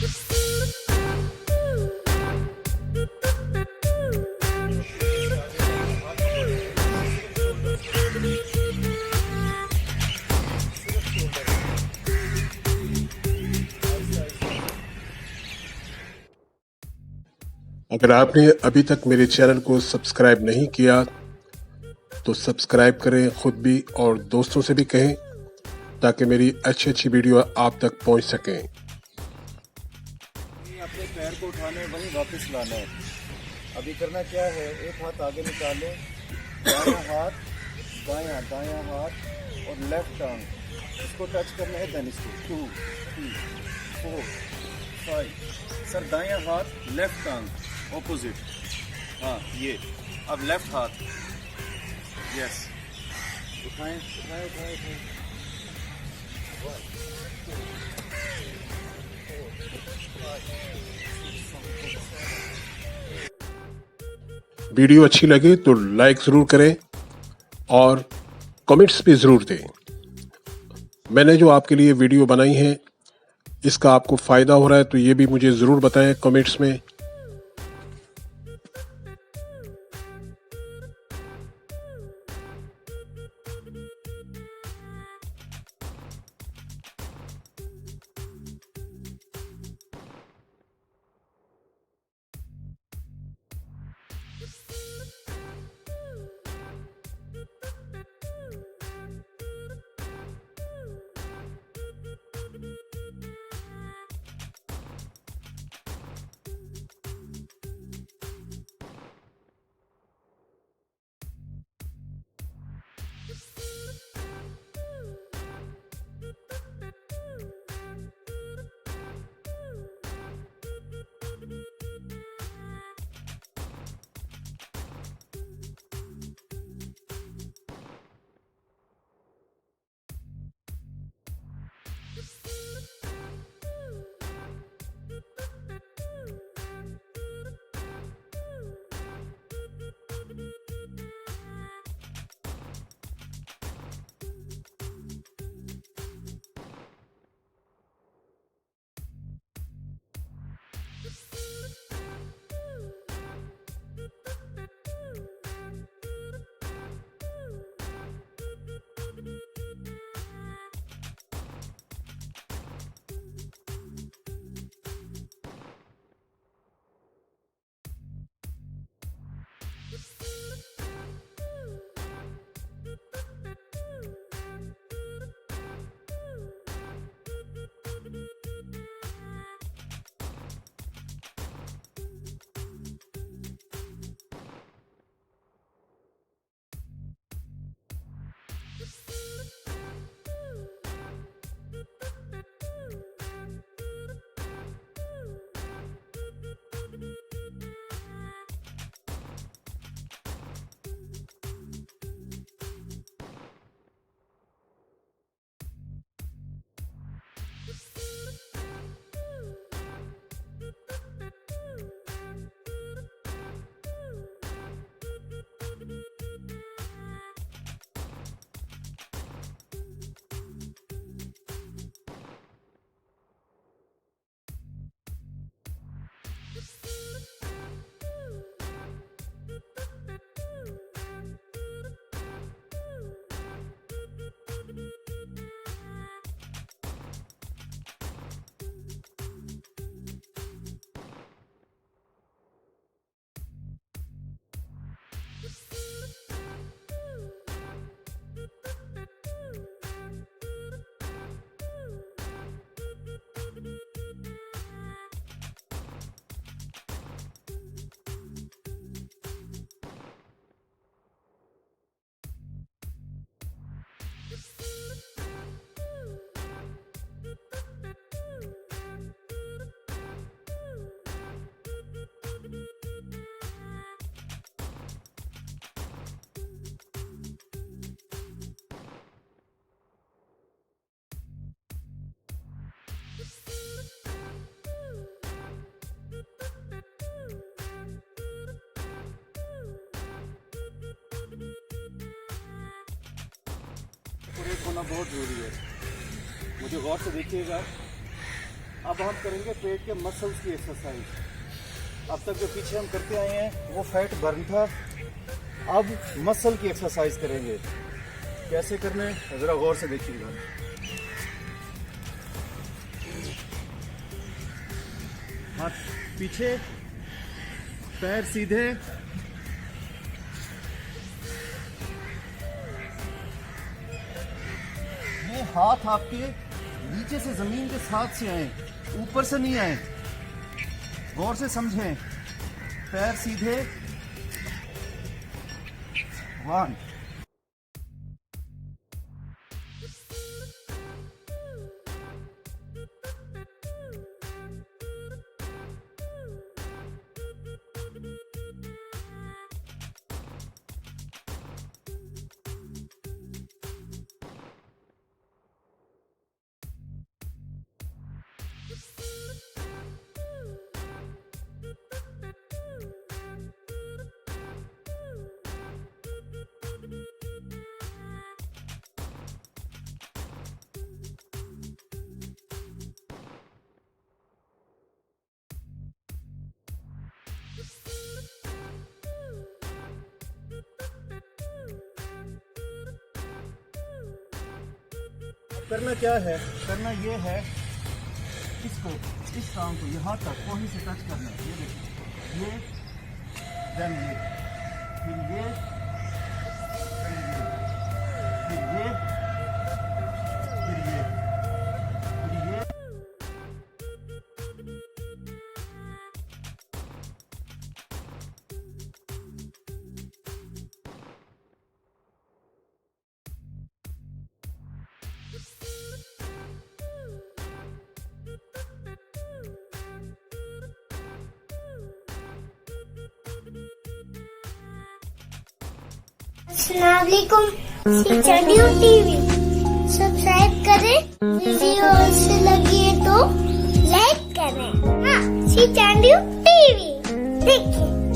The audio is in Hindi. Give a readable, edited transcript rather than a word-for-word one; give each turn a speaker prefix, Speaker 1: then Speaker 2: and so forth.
Speaker 1: अगर आपने अभी तक मेरे चैनल को सब्सक्राइब नहीं किया तो सब्सक्राइब करें, खुद भी और दोस्तों से भी कहें ताकि मेरी अच्छी वीडियो आप तक पहुंच सकें।
Speaker 2: अपने पैर को उठाने वहीं वापस लाना है। अभी करना क्या है, एक हाथ आगे निकालें, दायां हाथ दायां हाथ और लेफ्ट टांग इसको टच करना है। देन इसको 2 3 4 5 सर दायां हाथ लेफ्ट टांग ऑपोजिट, हाँ ये। अब लेफ्ट हाथ, यस, उठाएं उठाएं उठाएं उठाएं।
Speaker 1: वीडियो अच्छी लगे तो लाइक ज़रूर करें और कमेंट्स भी ज़रूर दें। मैंने जो आपके लिए वीडियो बनाई है इसका आपको फ़ायदा हो रहा है तो ये भी मुझे ज़रूर बताएं कमेंट्स में।
Speaker 2: होना बहुत ज़रूरी है। मुझे गौर से देखिएगा, अब हम करेंगे पेट के मसल्स की एक्सरसाइज। अब तक जो पीछे हम करते आए हैं वो फैट बर्न था, अब मसल की एक्सरसाइज करेंगे। कैसे करने ज़रा गौर से देखिएगा। हाथ पीछे, पैर सीधे, ये हाथ आपके नीचे से जमीन के साथ से आए, ऊपर से नहीं आए। गौर से समझें। पैर सीधे, 1 करना क्या है, करना ये है, इसको, इस काम को यहाँ तक वहीं से टच करना है। ये देखिए, ये, देन ये, फिर ये, फिर ये, फिर ये, फिर ये, फिर ये।
Speaker 3: अस्सलाम वालेकुम, टीवी सब्सक्राइब करें, वीडियो अच्छी लगी है तो लाइक करें। हाँ, टीवी देखें।